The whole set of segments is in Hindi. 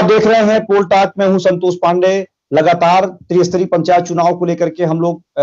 आप देख रहे हैं पोल टॉक में हूं संतोष पांडे। लगातार त्रिस्तरीय पंचायत चुनाव को लेकर के हम लोग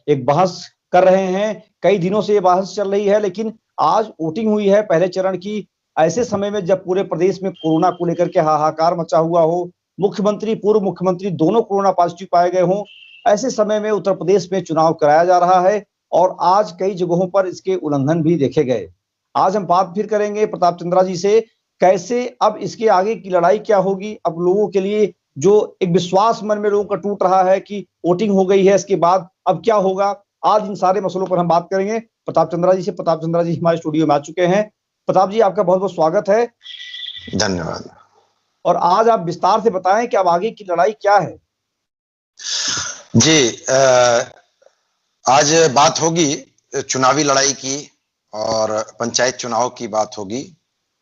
एक बहस कर रहे हैं। कई दिनों से ये बहस चल रही है, लेकिन आज वोटिंग हुई है पहले चरण की। ऐसे समय में जब पूरे प्रदेश में कोरोना को लेकर के हाहाकार मचा हुआ हो, मुख्यमंत्री पूर्व मुख्यमंत्री दोनों कोरोना पॉजिटिव पाए गए हों, ऐसे समय में उत्तर प्रदेश में चुनाव कराया जा रहा है और आज कई जगहों पर इसके उल्लंघन भी देखे गए। आज हम बात फिर करेंगे प्रताप चंद्रा जी से, कैसे अब इसके आगे की लड़ाई क्या होगी। अब लोगों के लिए जो एक विश्वास मन में लोगों का टूट रहा है कि वोटिंग हो गई है, इसके बाद अब क्या होगा, आज इन सारे मसलों पर हम बात करेंगे प्रताप चंद्रा जी से। प्रताप चंद्रा जी हमारे स्टूडियो में आ चुके हैं। प्रताप जी, आपका बहुत बहुत स्वागत है। धन्यवाद। और आज आप विस्तार से बताएं कि अब आगे की लड़ाई क्या है। जी, आज बात होगी चुनावी लड़ाई की और पंचायत चुनाव की बात होगी।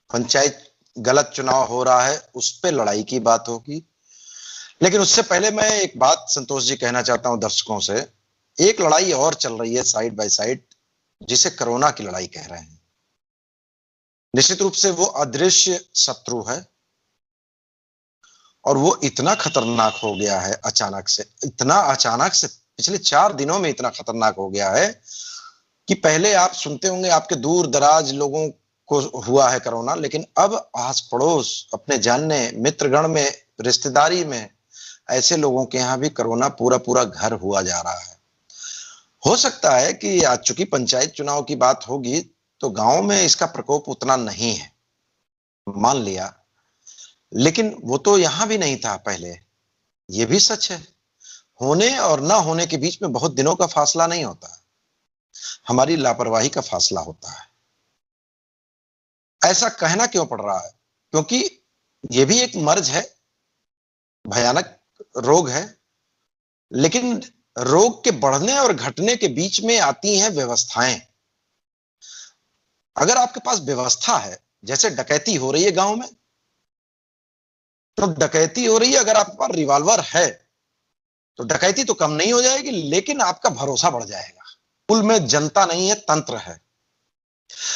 पंचायत गलत चुनाव हो रहा है, उस पे लड़ाई की बात होगी। लेकिन उससे पहले मैं एक बात संतोष जी कहना चाहता हूं दर्शकों से। एक लड़ाई और चल रही है साइड बाय साइड, जिसे कोरोना की लड़ाई कह रहे हैं। निश्चित रूप से वो अदृश्य शत्रु है और वो इतना खतरनाक हो गया है अचानक से, इतना अचानक से पिछले 4 दिनों में इतना खतरनाक हो गया है कि पहले आप सुनते होंगे आपके दूर दराज लोगों को हुआ है कोरोना, लेकिन अब आस पड़ोस, अपने जानने मित्रगण में, रिश्तेदारी में ऐसे लोगों के यहाँ भी कोरोना पूरा पूरा घर हुआ जा रहा है। हो सकता है कि आज चूंकि पंचायत चुनाव की बात होगी तो गांव में इसका प्रकोप उतना नहीं है, मान लिया, लेकिन वो तो यहां भी नहीं था पहले। ये भी सच है, होने और ना होने के बीच में बहुत दिनों का फासला नहीं होता, हमारी लापरवाही का फासला होता है। ऐसा कहना क्यों पड़ रहा है? क्योंकि यह भी एक मर्ज है, भयानक रोग है, लेकिन रोग के बढ़ने और घटने के बीच में आती हैं व्यवस्थाएं। अगर आपके पास व्यवस्था है, जैसे डकैती हो रही है गांव में, तो डकैती हो रही है, अगर आपके पास रिवॉल्वर है तो डकैती तो कम नहीं हो जाएगी, लेकिन आपका भरोसा बढ़ जाएगा। मूल में जनता नहीं है, तंत्र है।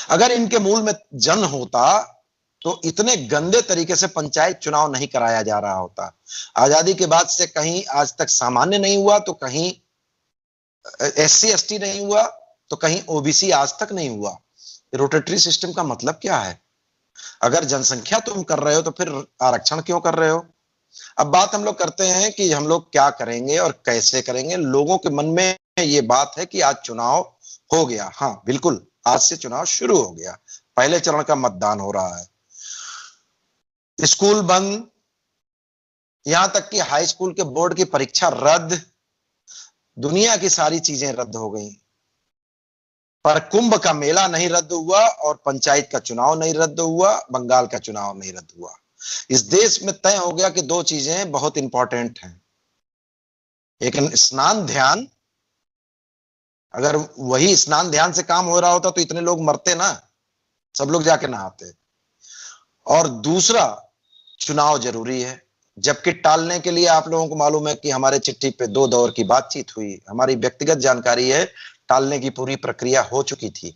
अगर इनके मूल में जन होता तो इतने गंदे तरीके से पंचायत चुनाव नहीं कराया जा रहा होता। आजादी के बाद से कहीं आज तक सामान्य नहीं हुआ, तो कहीं SC ST नहीं हुआ, तो कहीं OBC आज तक नहीं हुआ। रोटेटरी सिस्टम का मतलब क्या है? अगर जनसंख्या तुम कर रहे हो तो फिर आरक्षण क्यों कर रहे हो? अब बात हम लोग करते हैं कि हम लोग क्या करेंगे और कैसे करेंगे। लोगों के मन में ये बात है कि आज चुनाव हो गया। हाँ बिल्कुल, आज से चुनाव शुरू हो गया, पहले चरण का मतदान हो रहा है, स्कूल बंद, यहां तक कि हाई स्कूल के बोर्ड की परीक्षा रद्द, दुनिया की सारी चीजें रद्द हो गई, पर कुंभ का मेला नहीं रद्द हुआ और पंचायत का चुनाव नहीं रद्द हुआ, बंगाल का चुनाव नहीं रद्द हुआ। इस देश में तय हो गया कि 2 चीजें बहुत इंपॉर्टेंट हैं, एक स्नान ध्यान। अगर वही स्नान ध्यान से काम हो रहा होता तो इतने लोग मरते ना, सब लोग जाके नहाते। और दूसरा, चुनाव जरूरी है। जबकि टालने के लिए आप लोगों को मालूम है कि हमारे चिट्ठी पे 2 दौर की बातचीत हुई। हमारी व्यक्तिगत जानकारी है, टालने की पूरी प्रक्रिया हो चुकी थी।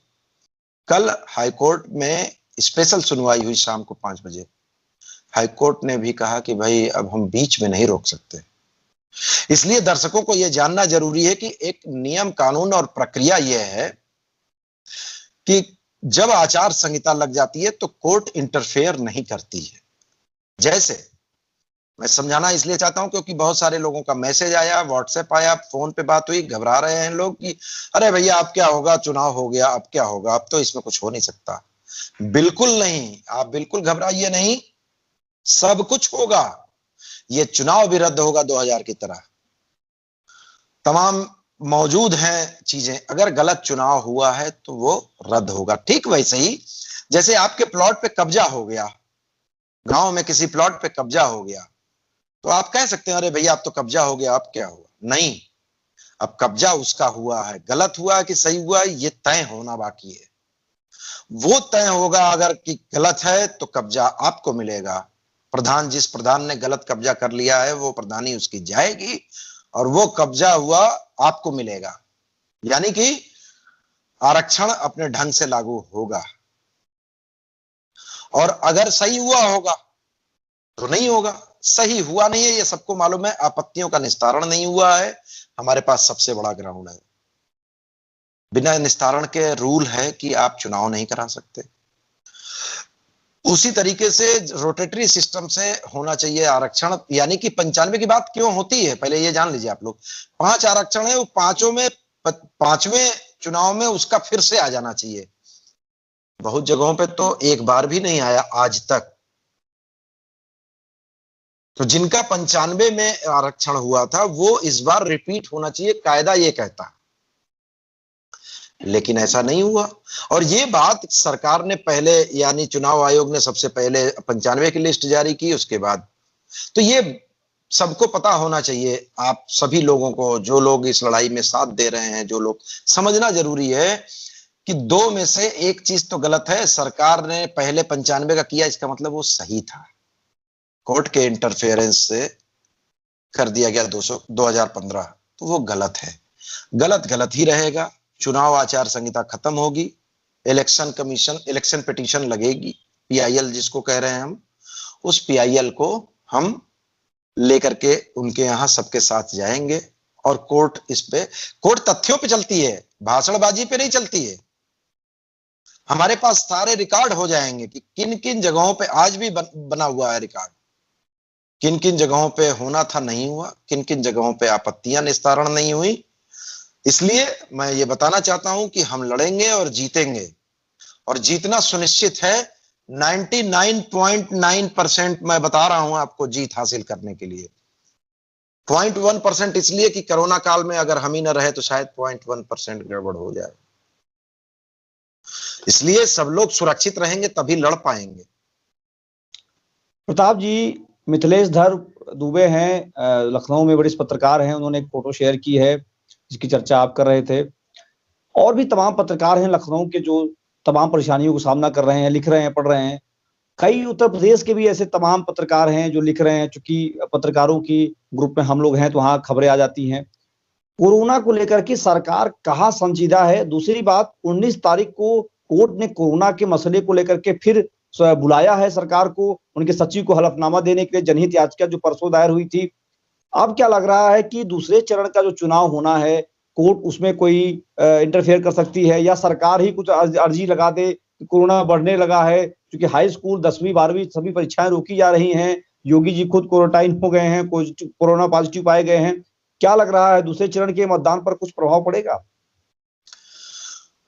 कल हाईकोर्ट में स्पेशल सुनवाई हुई शाम को 5 बजे। हाईकोर्ट ने भी कहा कि भाई अब हम बीच में नहीं रोक सकते। इसलिए दर्शकों को यह जानना जरूरी है कि एक नियम कानून और प्रक्रिया यह है कि जब आचार संहिता लग जाती है तो कोर्ट इंटरफेयर नहीं करती है। जैसे मैं समझाना इसलिए चाहता हूं क्योंकि बहुत सारे लोगों का मैसेज आया, व्हाट्सएप आया, फोन पे बात हुई, घबरा रहे हैं लोग कि अरे भैया अब क्या होगा, चुनाव हो गया, अब क्या होगा, अब तो इसमें कुछ हो नहीं सकता। बिल्कुल नहीं, आप बिल्कुल घबराइए नहीं, सब कुछ होगा। ये चुनाव भी रद्द होगा 2000 की तरह। तमाम मौजूद हैं चीजें। अगर गलत चुनाव हुआ है तो वो रद्द होगा। ठीक वैसे ही जैसे आपके प्लॉट पे कब्जा हो गया, गांव में किसी प्लॉट पे कब्जा हो गया, तो आप कह सकते हैं अरे भैया अब तो कब्जा हो गया, अब क्या हुआ? नहीं, अब कब्जा उसका हुआ है। गलत हुआ है कि सही हुआ है, ये तय होना बाकी है। वो तय होगा, अगर कि गलत है तो कब्जा आपको मिलेगा। प्रधान, जिस प्रधान ने गलत कब्जा कर लिया है वो प्रधानी उसकी जाएगी और वो कब्जा हुआ आपको मिलेगा। यानी कि आरक्षण अपने ढंग से लागू होगा। और अगर सही हुआ होगा तो नहीं होगा, सही हुआ नहीं है, ये सबको मालूम है। आपत्तियों का निस्तारण नहीं हुआ है। हमारे पास सबसे बड़ा ग्राउंड है, बिना निस्तारण के रूल है कि आप चुनाव नहीं करा सकते। उसी तरीके से रोटेटरी सिस्टम से होना चाहिए आरक्षण, यानी कि 95 की बात क्यों होती है पहले ये जान लीजिए आप लोग। 5 आरक्षण है, वो पांचों में 5वें चुनाव में उसका फिर से आ जाना चाहिए। बहुत जगहों पे तो एक बार भी नहीं आया आज तक। तो जिनका 95 में आरक्षण हुआ था वो इस बार रिपीट होना चाहिए, कायदा ये कहता, लेकिन ऐसा नहीं हुआ। और ये बात सरकार ने पहले, यानी चुनाव आयोग ने सबसे पहले 95 की लिस्ट जारी की, उसके बाद। तो ये सबको पता होना चाहिए, आप सभी लोगों को, जो लोग इस लड़ाई में साथ दे रहे हैं, जो लोग, समझना जरूरी है कि 2 में से एक चीज तो गलत है। सरकार ने पहले 95 का किया, इसका मतलब वो सही था। कोर्ट के इंटरफेरेंस से कर दिया गया 2015, तो वो गलत है। गलत गलत ही रहेगा। चुनाव आचार संहिता खत्म होगी, इलेक्शन कमीशन, इलेक्शन पिटीशन लगेगी, पीआईएल जिसको कह रहे हैं हम, उस पीआईएल को हम लेकर के उनके यहां सबके साथ जाएंगे। और कोर्ट इस पे, कोर्ट तथ्यों पे चलती है, भाषणबाजी पे नहीं चलती है। हमारे पास सारे रिकॉर्ड हो जाएंगे कि किन किन जगहों पे आज भी बना हुआ है रिकॉर्ड, किन किन जगहों पे होना था नहीं हुआ, किन किन जगहों पे आपत्तियां निस्तारण नहीं हुई। इसलिए मैं ये बताना चाहता हूं कि हम लड़ेंगे और जीतेंगे, और जीतना सुनिश्चित है। 99.9% मैं बता रहा हूं आपको, जीत हासिल करने के लिए 0.1% इसलिए कि कोरोना काल में अगर हम ही न रहे तो शायद 0.1% गड़बड़ हो जाए। इसलिए सब लोग सुरक्षित रहेंगे तभी लड़ पाएंगे। प्रताप जी, मिथिलेश धर दुबे हैं, लखनऊ में वरिष्ठ पत्रकार हैं, उन्होंने एक फोटो शेयर की है जिसकी चर्चा आप कर रहे थे। और भी तमाम पत्रकार हैं लखनऊ के जो तमाम परेशानियों का सामना कर रहे हैं, लिख रहे हैं, पढ़ रहे हैं। कई उत्तर प्रदेश के भी ऐसे तमाम पत्रकार हैं जो लिख रहे हैं, चूंकि पत्रकारों की ग्रुप में हम लोग हैं तो वहां खबरें आ जाती हैं। कोरोना को लेकर के सरकार कहाँ संजीदा है। दूसरी बात, 19 तारीख को कोर्ट ने कोरोना के मसले को लेकर के फिर बुलाया है सरकार को, उनके सचिव को हलफनामा देने के लिए, जनहित याचिका जो परसों दायर हुई थी। अब क्या लग रहा है कि दूसरे चरण का जो चुनाव होना है, कोर्ट उसमें कोई इंटरफेयर कर सकती है, या सरकार ही कुछ अर्जी लगा दे कि कोरोना बढ़ने लगा है, क्योंकि हाई स्कूल 10वीं 12वीं सभी परीक्षाएं रोकी जा रही हैं। योगी जी खुद क्वारंटाइन हो गए हैं, कोरोना पॉजिटिव पाए गए हैं। क्या लग रहा है, दूसरे चरण के मतदान पर कुछ प्रभाव पड़ेगा?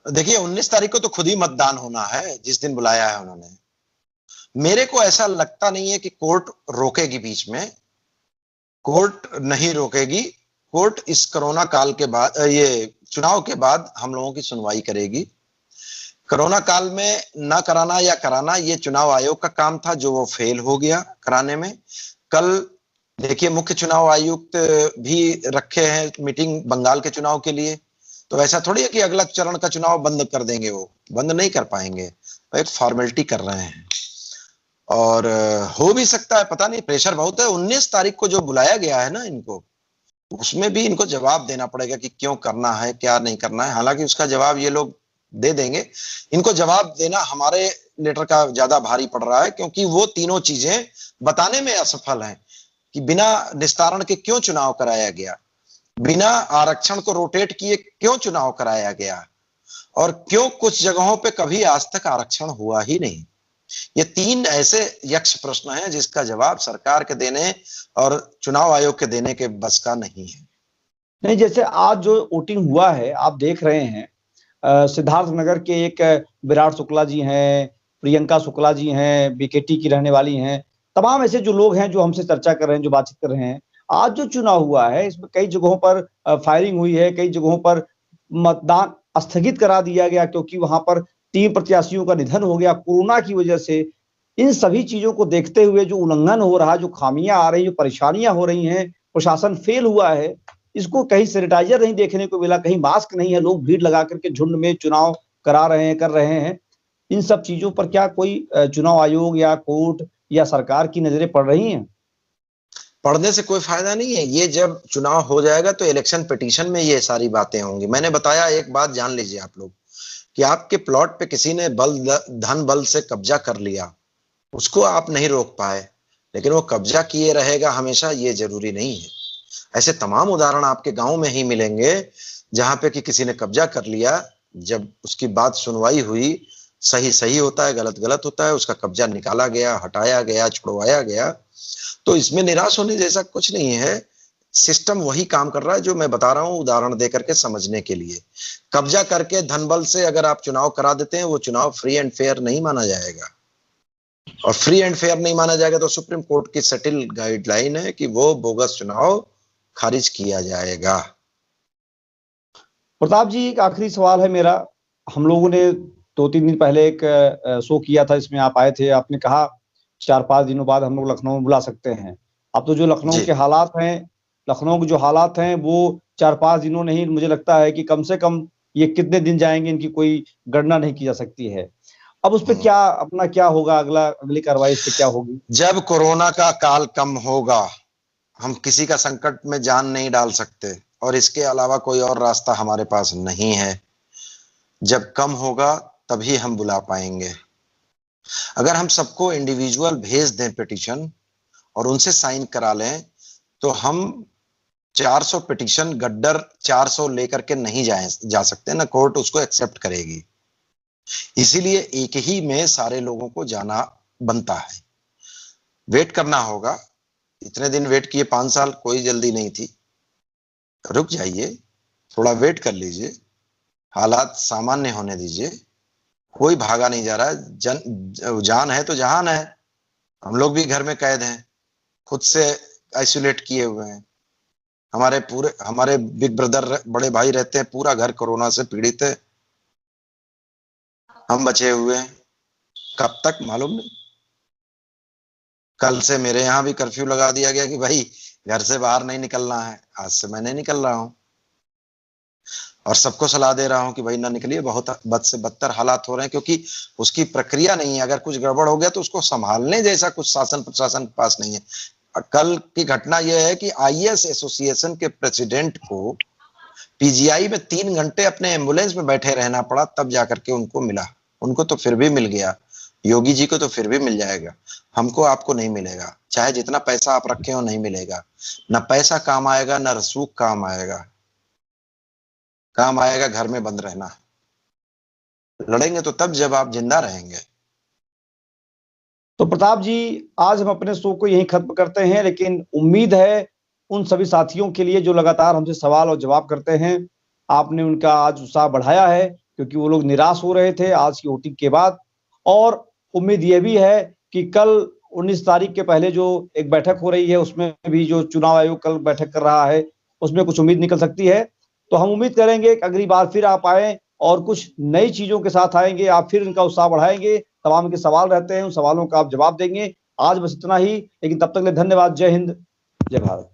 देखिए, 19 तारीख को तो खुद ही मतदान होना है, जिस दिन बुलाया है उन्होंने। मेरे को ऐसा लगता नहीं है कि कोर्ट रोकेगी बीच में। कोर्ट नहीं रोकेगी। कोर्ट इस कोरोना काल के बाद, ये चुनाव के बाद हम लोगों की सुनवाई करेगी। कोरोना काल में ना कराना या कराना, ये चुनाव आयोग का काम था, जो वो फेल हो गया कराने में। कल देखिए, मुख्य चुनाव आयुक्त भी रखे हैं मीटिंग बंगाल के चुनाव के लिए। तो ऐसा थोड़ी है कि अगला चरण का चुनाव बंद कर देंगे, वो बंद नहीं कर पाएंगे, वो एक फॉर्मेलिटी कर रहे हैं। और हो भी सकता है, पता नहीं, प्रेशर बहुत है। 19 तारीख को जो बुलाया गया है ना इनको, उसमें भी इनको जवाब देना पड़ेगा कि क्यों करना है, क्या नहीं करना है। हालांकि उसका जवाब ये लोग दे देंगे। इनको जवाब देना हमारे लेटर का ज्यादा भारी पड़ रहा है, क्योंकि वो तीनों चीजें बताने में असफल हैं कि बिना निस्तारण के क्यों चुनाव कराया गया, बिना आरक्षण को रोटेट किए क्यों चुनाव कराया गया, और क्यों कुछ जगहों पे कभी आज तक आरक्षण हुआ ही नहीं। ये 3 ऐसे यक्ष प्रश्न हैं जिसका जवाब सरकार के देने और चुनाव आयोग के देने के बस का नहीं है। नहीं, जैसे आज जो वोटिंग हुआ है आप देख रहे हैं, सिद्धार्थ नगर के एक विराट शुक्ला जी हैं, प्रियंका शुक्ला जी हैं, बीकेटी की रहने वाली हैं, तमाम ऐसे जो लोग हैं जो हमसे चर्चा कर रहे हैं, जो बातचीत कर रहे हैं। आज जो चुनाव हुआ है इसमें कई जगहों पर फायरिंग हुई है, कई जगहों पर मतदान स्थगित करा दिया गया, क्योंकि वहां पर 3 प्रत्याशियों का निधन हो गया कोरोना की वजह से। इन सभी चीजों को देखते हुए जो उल्लंघन हो रहा है, जो खामियां आ रही, जो परेशानियां हो रही हैं, प्रशासन फेल हुआ है। इसको कहीं सैनिटाइजर नहीं देखने को मिला, कहीं मास्क नहीं है, लोग भीड़ लगा करके झुंड में चुनाव करा रहे हैं, कर रहे हैं। इन सब चीजों पर क्या कोई चुनाव आयोग या कोर्ट या सरकार की नजरें पड़ रही हैं? पढ़ने से कोई फायदा नहीं है। ये जब चुनाव हो जाएगा तो इलेक्शन पिटीशन में ये सारी बातें होंगी। मैंने बताया, एक बात जान लीजिए आप लोग, कि आपके प्लॉट पे किसी ने धन बल से कब्जा कर लिया, उसको आप नहीं रोक पाए। लेकिन वो कब्जा किए रहेगा हमेशा, ये जरूरी नहीं है। ऐसे तमाम उदाहरण आपके गांव में ही मिलेंगे जहां पे कि किसी ने कब्जा कर लिया, जब उसकी बात सुनवाई हुई, सही सही होता है, गलत गलत होता है, उसका कब्जा निकाला गया, हटाया गया, छुड़वाया गया। तो इसमें निराश होने जैसा कुछ नहीं है। सिस्टम वही काम कर रहा है जो मैं बता रहा हूं, उदाहरण दे करके समझने के लिए। कब्जा करके धन बल से अगर आप चुनाव करा देते हैं, वो चुनाव फ्री एंड फेयर नहीं माना जाएगा। और फ्री एंड फेयर नहीं माना जाएगा तो सुप्रीम कोर्ट की सेटिल गाइडलाइन है कि वो बोगस चुनाव खारिज किया जाएगा। प्रताप जी, एक आखिरी सवाल है मेरा। हम लोगों ने 2-3 दिन पहले एक शो किया था, इसमें आप आए थे। आपने कहा 4-5 दिनों बाद हम लोग लखनऊ में बुला सकते हैं। अब तो जो लखनऊ के हालात हैं, लखनऊ के जो हालात हैं वो 4-5 दिनों नहीं, मुझे लगता है कि कम से कम ये कितने दिन जाएंगे इनकी कोई गणना नहीं की जा सकती है। अब उस पर क्या अपना क्या होगा, अगली कार्रवाई इस पे क्या होगी? जब कोरोना का काल कम होगा, हम किसी का संकट में जान नहीं डाल सकते और इसके अलावा कोई और रास्ता हमारे पास नहीं है। जब कम होगा तभी हम बुला पाएंगे। अगर हम सबको इंडिविजुअल भेज दें पिटीशन और उनसे साइन करा लें, तो हम 400 पिटीशन गड्डर 400 लेकर के नहीं जा सकते, ना कोर्ट उसको एक्सेप्ट करेगी। इसीलिए एक ही में सारे लोगों को जाना बनता है। वेट करना होगा, इतने दिन वेट किए, 5 साल, कोई जल्दी नहीं थी। रुक जाइए, थोड़ा वेट कर लीजिए, हालात सामान्य होने दीजिए। कोई भागा नहीं जा रहा है। जान है तो जहान है। हम लोग भी घर में कैद हैं, खुद से आइसोलेट किए हुए हैं। हमारे बिग ब्रदर बड़े भाई रहते हैं, पूरा घर कोरोना से पीड़ित है। हम बचे हुए हैं, कब तक मालूम नहीं। कल से मेरे यहाँ भी कर्फ्यू लगा दिया गया कि भाई घर से बाहर नहीं निकलना है। आज से मैं नहीं निकल रहा हूं और सबको सलाह दे रहा हूं कि भाई ना निकलिए। बहुत बद से बदतर हालात हो रहे हैं, क्योंकि उसकी प्रक्रिया नहीं है। अगर कुछ गड़बड़ हो गया तो उसको संभालने जैसा कुछ शासन प्रशासन के पास नहीं है। कल की घटना यह है कि आईएएस एसोसिएशन के प्रेसिडेंट को पीजीआई में 3 घंटे अपने एम्बुलेंस में बैठे रहना पड़ा, तब जाकर के उनको मिला। उनको तो फिर भी मिल गया, योगी जी को तो फिर भी मिल जाएगा, हमको आपको नहीं मिलेगा। चाहे जितना पैसा आप रखे हो, नहीं मिलेगा। ना पैसा काम आएगा, ना रसूख काम आएगा। काम आएगा घर में बंद रहना। लड़ेंगे तो तब जब आप जिंदा रहेंगे। तो प्रताप जी, आज हम अपने शो को यहीं खत्म करते हैं, लेकिन उम्मीद है उन सभी साथियों के लिए जो लगातार हमसे सवाल और जवाब करते हैं, आपने उनका आज उत्साह बढ़ाया है, क्योंकि वो लोग निराश हो रहे थे आज की वोटिंग के बाद। और उम्मीद यह भी है कि कल 19 तारीख के पहले जो एक बैठक हो रही है, उसमें भी जो चुनाव आयोग कल बैठक कर रहा है, उसमें कुछ उम्मीद निकल सकती है। तो हम उम्मीद करेंगे कि अगली बार फिर आप आए और कुछ नई चीजों के साथ आएंगे, आप फिर इनका उत्साह बढ़ाएंगे। तमाम के सवाल रहते हैं, उन सवालों का आप जवाब देंगे। आज बस इतना ही, लेकिन तब तक के लिए धन्यवाद। जय हिंद, जय भारत।